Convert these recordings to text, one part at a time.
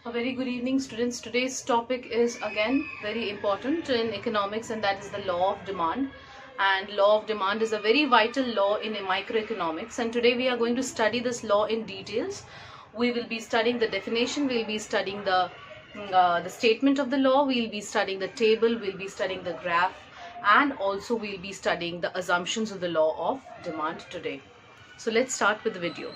A very good evening, students. Today's topic is again very important in economics, and that is the law of demand. And law of demand is a very vital law in microeconomics, and today we are going to study this law in details. We will be studying the definition, we'll be studying the statement of the law, we'll be studying the table, we'll be studying the graph, and also we'll be studying the assumptions of the law of demand today. So let's start with the video.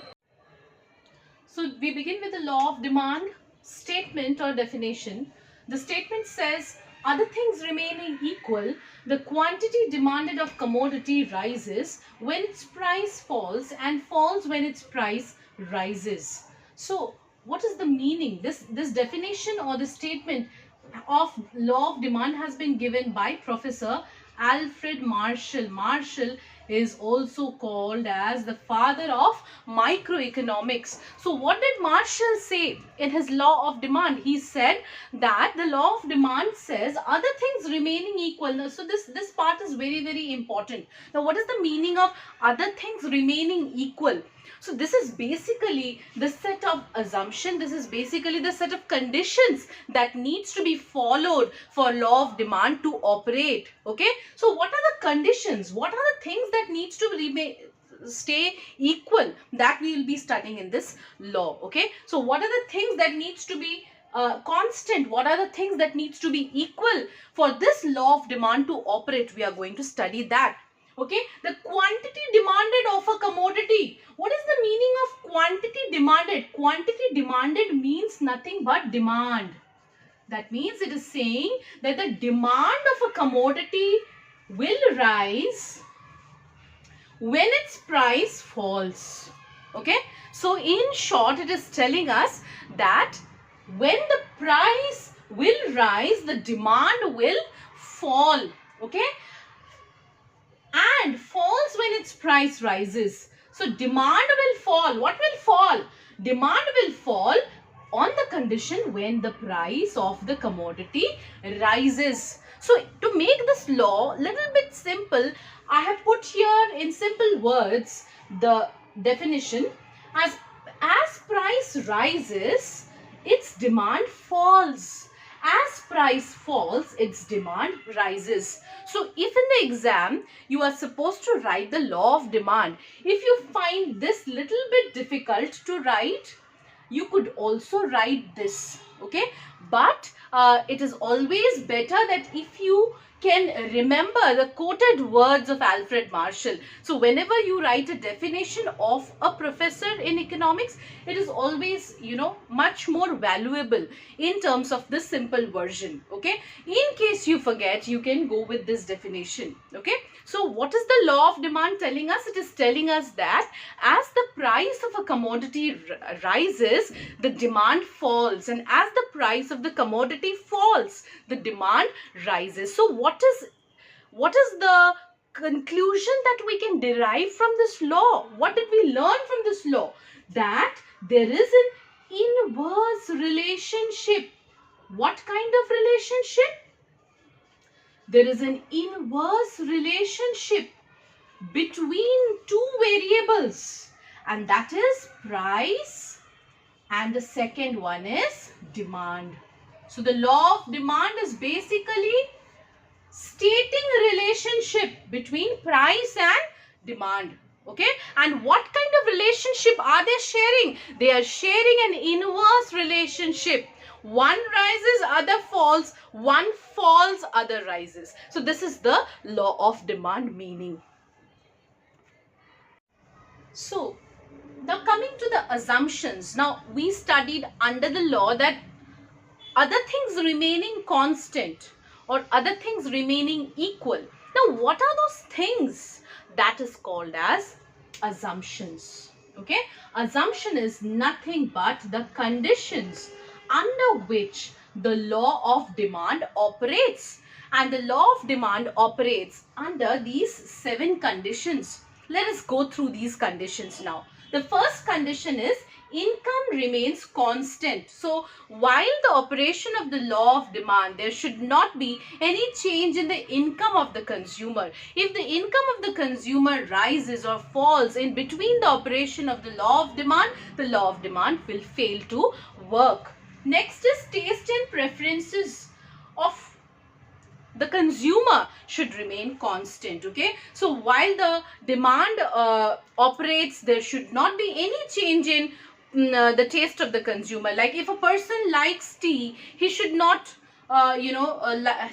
So we begin with the law of demand statement or definition. The statement says, other things remaining equal, the quantity demanded of commodity rises when its price falls and falls when its price rises. So what is the meaning? This definition or the statement of law of demand has been given by Professor Alfred Marshall. Marshall is also called as the father of microeconomics. So what did Marshall say in his law of demand? He said that the law of demand says other things remaining equal. Now, so this part is very important. Now what is the meaning of other things remaining equal? So this is basically the set of assumption, this is basically the set of conditions that needs to be followed for law of demand to operate. Okay, so what are the conditions? What are the things that needs to stay equal that we will be studying in this law? Okay, so what are the things that needs to be constant? What are the things that needs to be equal for this law of demand to operate? We are going to study that. Okay, the quantity demanded of a commodity. What is the meaning of quantity demanded? Quantity demanded means nothing but demand. That means it is saying that the demand of a commodity will rise when its price falls. Okay, so in short, it is telling us that when the price will rise, the demand will fall. Okay, and falls when its price rises. So demand will fall. What will fall? Demand will fall on the condition when the price of the commodity rises. So to make this law little bit simple, I have put here in simple words the definition. As price rises, its demand falls. As price falls, its demand rises. So if in the exam you are supposed to write the law of demand, if you find this little bit difficult to write, you could also write this. Okay, but it is always better that if you can remember the quoted words of Alfred Marshall. So whenever you write a definition of a professor in economics, it is always, much more valuable in terms of the simple version. Okay, in case you forget, you can go with this definition. Okay, so what is the law of demand telling us? It is telling us that as the price of a commodity rises, the demand falls, and as the price of the commodity falls, the demand rises. So what is the conclusion that we can derive from this law? What did we learn from this law? That there is an inverse relationship. What kind of relationship? There is an inverse relationship between two variables, and that is price, and the second one is demand. So the law of demand is basically stating a relationship between price and demand. Okay, and what kind of relationship are they sharing? They are sharing an inverse relationship. One rises, other falls. One falls, other rises. So this is the law of demand meaning. So now coming to the assumptions. Now we studied under the law that other things remaining constant or other things remaining equal. Now what are those things? That is called as assumptions. Okay, assumption is nothing but the conditions under which the law of demand operates, and the law of demand operates under these 7 conditions. Let us go through these conditions now. The first condition is income remains constant. So while the operation of the law of demand, there should not be any change in the income of the consumer. If the income of the consumer rises or falls in between the operation of the law of demand, the law of demand will fail to work. Next is taste and preferences of the consumer should remain constant. Okay, so while the demand operates, there should not be any change in the taste of the consumer. Like if a person likes tea, he should not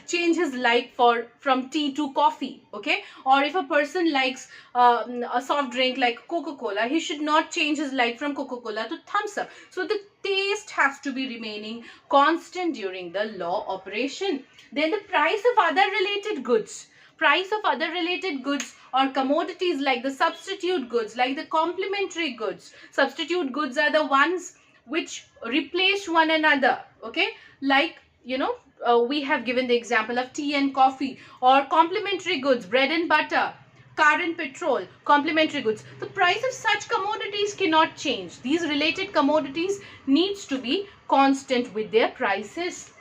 change his like for from tea to coffee. Okay, or if a person likes a soft drink like Coca-Cola, he should not change his like from Coca-Cola to Thumbs Up. So the taste has to be remaining constant during the law operation. Then the price of other related goods. Price of other related goods or commodities like the substitute goods, like the complementary goods. Substitute goods are the ones which replace one another. Okay, like we have given the example of tea and coffee, or complementary goods, bread and butter, car and petrol, complementary goods. The price of such commodities cannot change. These related commodities needs to be constant with their prices.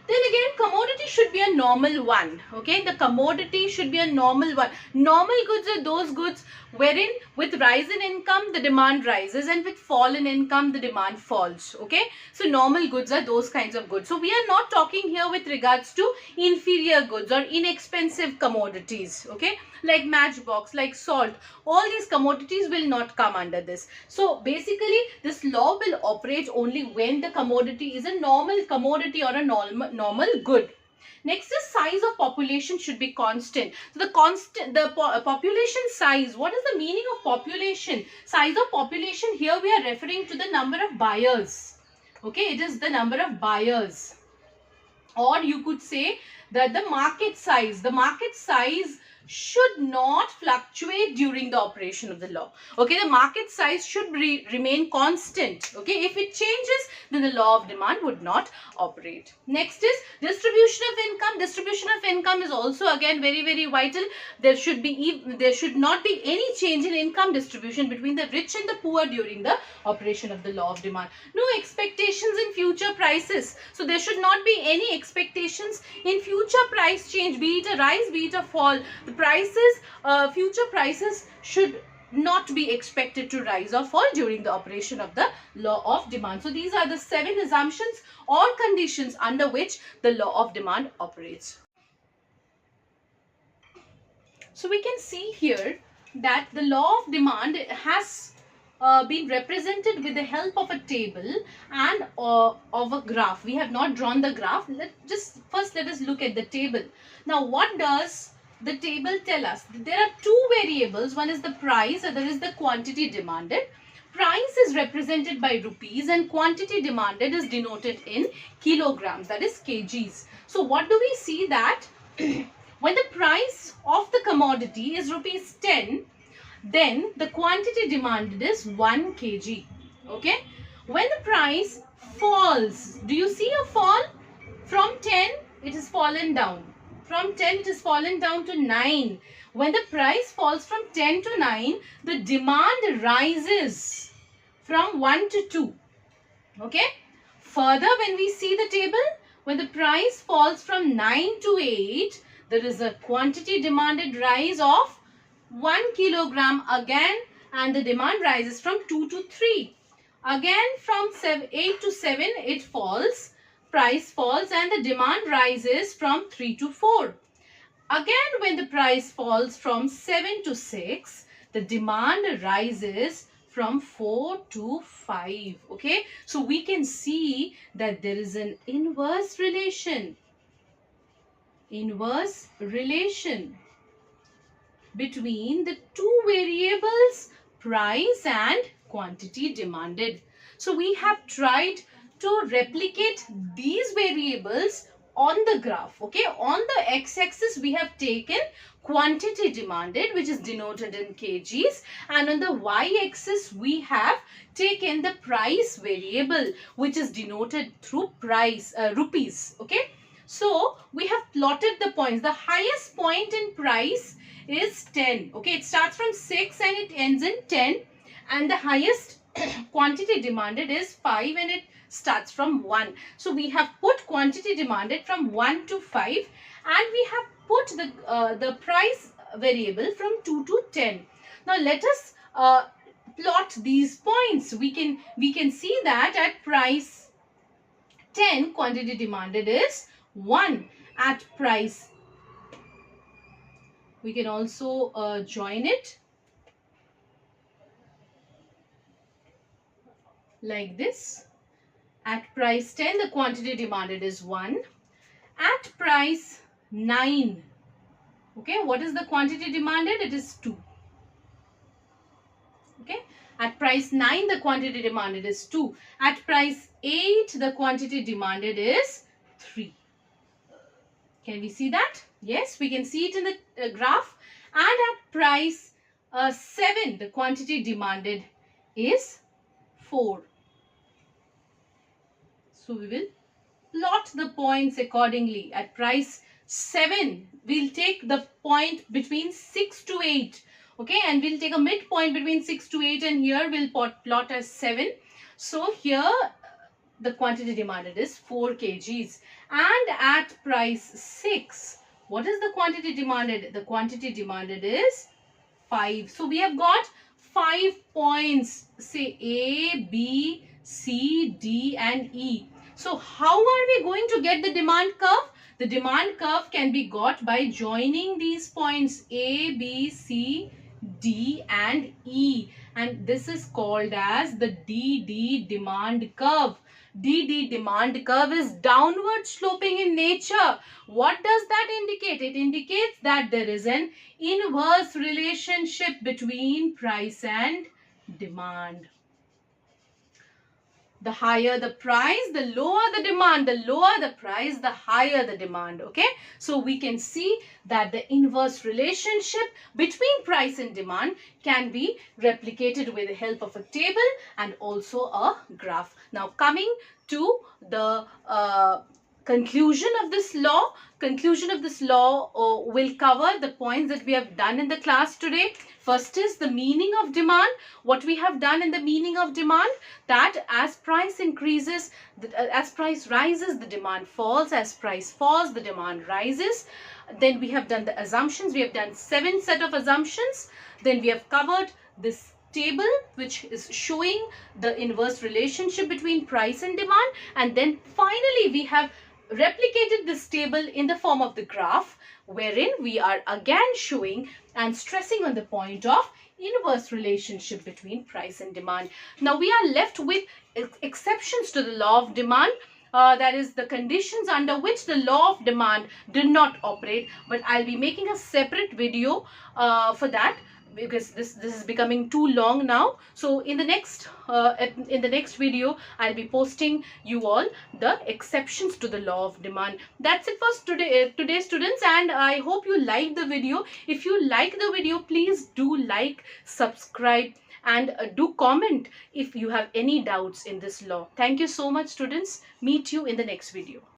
Then again, commodity should be a normal one. Okay, the commodity should be a normal one. Normal goods are those goods wherein with rise in income the demand rises, and with fall in income the demand falls. Okay, so normal goods are those kinds of goods. So we are not talking here with regards to inferior goods or inexpensive commodities. Okay, like matchbox, like salt, all these commodities will not come under this. So basically this law will operate only when the commodity is a normal commodity or a normal good. Next is size of population should be constant. So the population size, what is the meaning of population? Size of population, here we are referring to the number of buyers. Okay, it is the number of buyers. Or you could say that the market size should not fluctuate during the operation of the law. Okay, the market size should remain constant. Okay, if it changes, then the law of demand would not operate. Next is distribution of income. Distribution of income is also again very, very vital. There should not be any change in income distribution between the rich and the poor during the operation of the law of demand. No expectations in future prices. So there should not be any expectations in future price change, be it a rise, be it a fall. The future prices should not be expected to rise or fall during the operation of the law of demand. So these are the 7 assumptions or conditions under which the law of demand operates. So we can see here that the law of demand has been represented with the help of a table and of a graph. We have not drawn the graph. First let us look at the table. Now what does the table tell us? There are 2 variables. One is the price, other is the quantity demanded. Price is represented by rupees and quantity demanded is denoted in kilograms, that is kgs. So what do we see that when the price of the commodity is rupees 10, then the quantity demanded is 1 kg. Okay, when the price falls, do you see a fall? From 10 it is fallen down. From 10 it is fallen down to 9. When the price falls from 10 to 9, the demand rises from 1 to 2. Okay. Further, when we see the table, when the price falls from 9 to 8, there is a quantity demanded rise of 1 kilogram again, and the demand rises from 2 to 3. Again from 8 to 7 it falls. Price falls and the demand rises from 3 to 4. Again when the price falls from 7 to 6, the demand rises from 4 to 5. Okay, so we can see that there is an inverse relation between the 2 variables, price and quantity demanded. So we have tried to replicate these variables on the graph. Okay, on the x-axis we have taken quantity demanded, which is denoted in kgs, and on the y-axis we have taken the price variable, which is denoted through rupees. Okay, so we have plotted the points. The highest point in price is 10. Okay, it starts from 6 and it ends in 10, and the highest quantity demanded is 5 and it starts from 1. So we have put quantity demanded from 1 to 5, and we have put the price variable from 2 to 10. Now let us plot these points. We can see that at price 10, quantity demanded is 1. At price, we can also join it like this. At price 10, the quantity demanded is 1. At price 9, okay, what is the quantity demanded? It is 2. Okay, at price 9, the quantity demanded is 2. At price 8, the quantity demanded is 3. Can we see that? Yes, we can see it in the graph. And at price 7, the quantity demanded is 4. So we will plot the points accordingly. At price 7, we'll take the point between 6 to 8. Okay, and we'll take a midpoint between 6 to 8, and here we'll plot as 7. So here the quantity demanded is 4 kgs. And at price 6, what is the quantity demanded? The quantity demanded is 5. So we have got 5 points, say A, B, C, D and E. So how are we going to get the demand curve? The demand curve can be got by joining these points A, B, C, D and E, and this is called as the DD demand curve. DD demand curve is downward sloping in nature. What does that indicate? It indicates that there is an inverse relationship between price and demand. The higher the price, the lower the demand. The lower the price, the higher the demand. Okay. So we can see that the inverse relationship between price and demand can be replicated with the help of a table and also a graph. Now coming to the conclusion of this law. Conclusion of this law will cover the points that we have done in the class today. First is the meaning of demand. What we have done in the meaning of demand, that as price increases, as price rises, the demand falls. As price falls, the demand rises. Then we have done the assumptions. We have done 7 set of assumptions. Then we have covered this table which is showing the inverse relationship between price and demand. And then finally we have replicated this table in the form of the graph, wherein we are again showing and stressing on the point of inverse relationship between price and demand. Now we are left with exceptions to the law of demand. That is the conditions under which the law of demand did not operate, but I'll be making a separate video for that, because this is becoming too long now. So in the next video I'll be posting you all the exceptions to the law of demand. That's it for today students, and I hope you like the video. If you like the video, please do like, subscribe and do comment if you have any doubts in this law. Thank you so much students. Meet you in the next video.